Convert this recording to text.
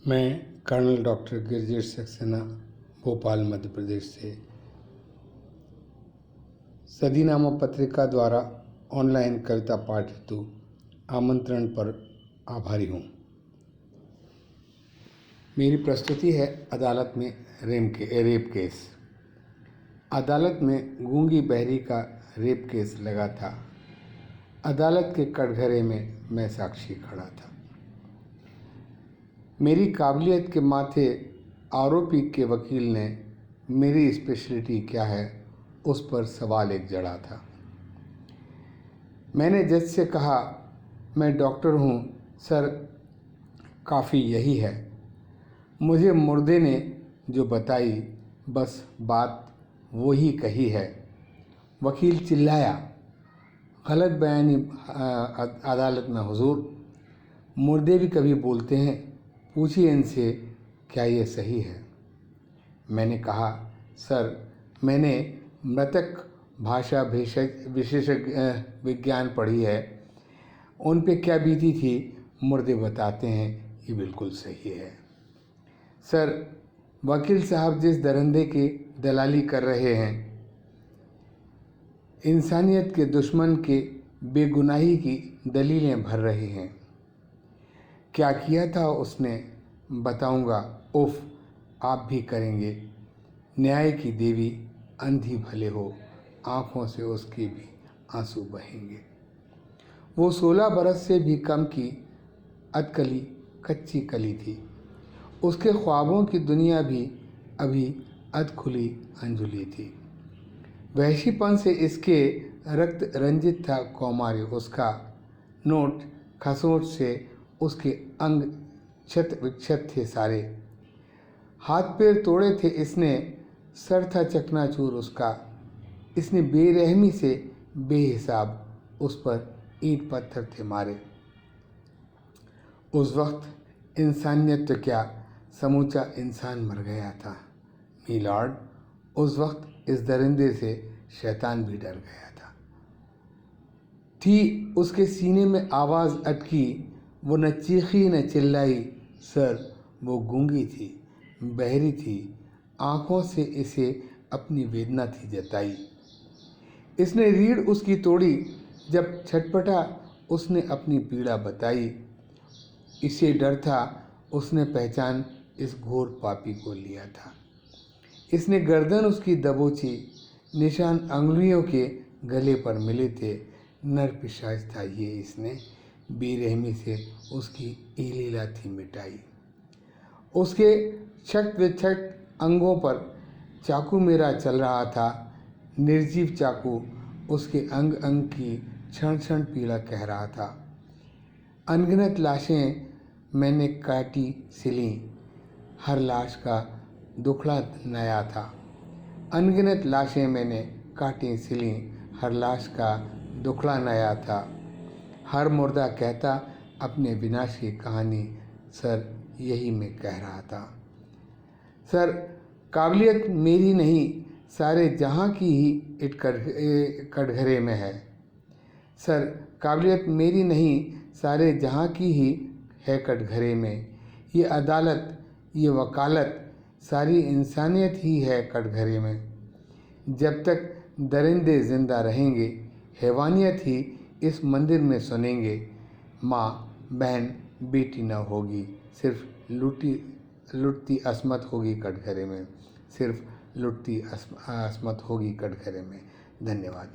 मैं colonel doctor Girijesh Saxena Bhopal Madhya Pradesh से सदीनामा पत्रिका द्वारा ऑनलाइन कविता पाठ हेतु आमंत्रण पर आभारी हूँ। मेरी प्रस्तुति है अदालत में रेप केस। अदालत में गूंगी बहरी का रेप केस लगा था। अदालत के कटघरे में मैं साक्षी खड़ा था। मेरी काबिलियत के माथे आरोपी के वकील ने मेरी स्पेशलिटी क्या है उस पर सवाल एक जड़ा था। मैंने जज से कहा, मैं डॉक्टर हूँ सर, काफ़ी यही है। मुझे मुर्दे ने जो बताई बस बात वो ही कही है। वकील चिल्लाया, गलत बयानी अदालत में हुजूर, मुर्दे भी कभी बोलते हैं, पूछिए इनसे क्या ये सही है। मैंने कहा, सर मैंने मृतक भाषा विशेषज्ञ विज्ञान पढ़ी है, उन पे क्या बीती थी मुर्दे बताते हैं, ये बिल्कुल सही है। सर वकील साहब जिस दरिंदे की दलाली कर रहे हैं, इंसानियत के दुश्मन के बेगुनाही की दलीलें भर रहे हैं। क्या किया था उसने बताऊंगा, उफ आप भी करेंगे। न्याय की देवी अंधी भले हो, आँखों से उसके भी आंसू बहेंगे। वो 16 बरस से भी कम की अधकली कच्ची कली थी। उसके ख्वाबों की दुनिया भी अभी अधखुली अंजुली थी। वहशीपन से इसके रक्त रंजित था कौमार्य उसका। नोट खसोट से उसके अंग क्षत विक्षत थे सारे। हाथ पैर तोड़े थे इसने, सर था चकनाचूर उसका। इसने बेरहमी से बेहिसाब उस पर ईंट पत्थर थे मारे। उस वक्त इंसानियत तो क्या, समूचा इंसान मर गया था मीलॉर्ड। उस वक्त इस दरिंदे से शैतान भी डर गया था। थी उसके सीने में आवाज़ अटकी, वो न चीखी न चिल्लाई। सर वो गूंगी थी, बहरी थी, आँखों से इसे अपनी वेदना थी जताई। इसने रीढ़ उसकी तोड़ी, जब छटपटा उसने अपनी पीड़ा बताई। इसे डर था, उसने पहचान इस घोर पापी को लिया था। इसने गर्दन उसकी दबोची, निशान अंगुलियों के गले पर मिले थे। नर पिशाच था ये, इसने बेरहमी से उसकी लीला थी मिटाई। उसके छट विछट अंगों पर चाकू मेरा चल रहा था। निर्जीव चाकू उसके अंग अंग की क्षण क्षण पीड़ा कह रहा था। अनगिनत लाशें मैंने काटी सिली, हर लाश का दुखड़ा नया था। अनगिनत लाशें मैंने काटी सिली, हर लाश का दुखड़ा नया था। हर मुर्दा कहता अपने विनाश की कहानी, सर यही मैं कह रहा था। सर काबिलियत मेरी नहीं, सारे जहां की ही कटघरे में है। सर काबिलियत मेरी नहीं, सारे जहां की ही है कटघरे में। ये अदालत, ये वकालत, सारी इंसानियत ही है कटघरे में। जब तक दरिंदे जिंदा रहेंगे, हैवानियत ही इस मंदिर में सुनेंगे। माँ बहन बेटी न होगी, सिर्फ लुटती असमत होगी कटघरे में, सिर्फ लुटती असमत होगी कटघरे में। धन्यवाद।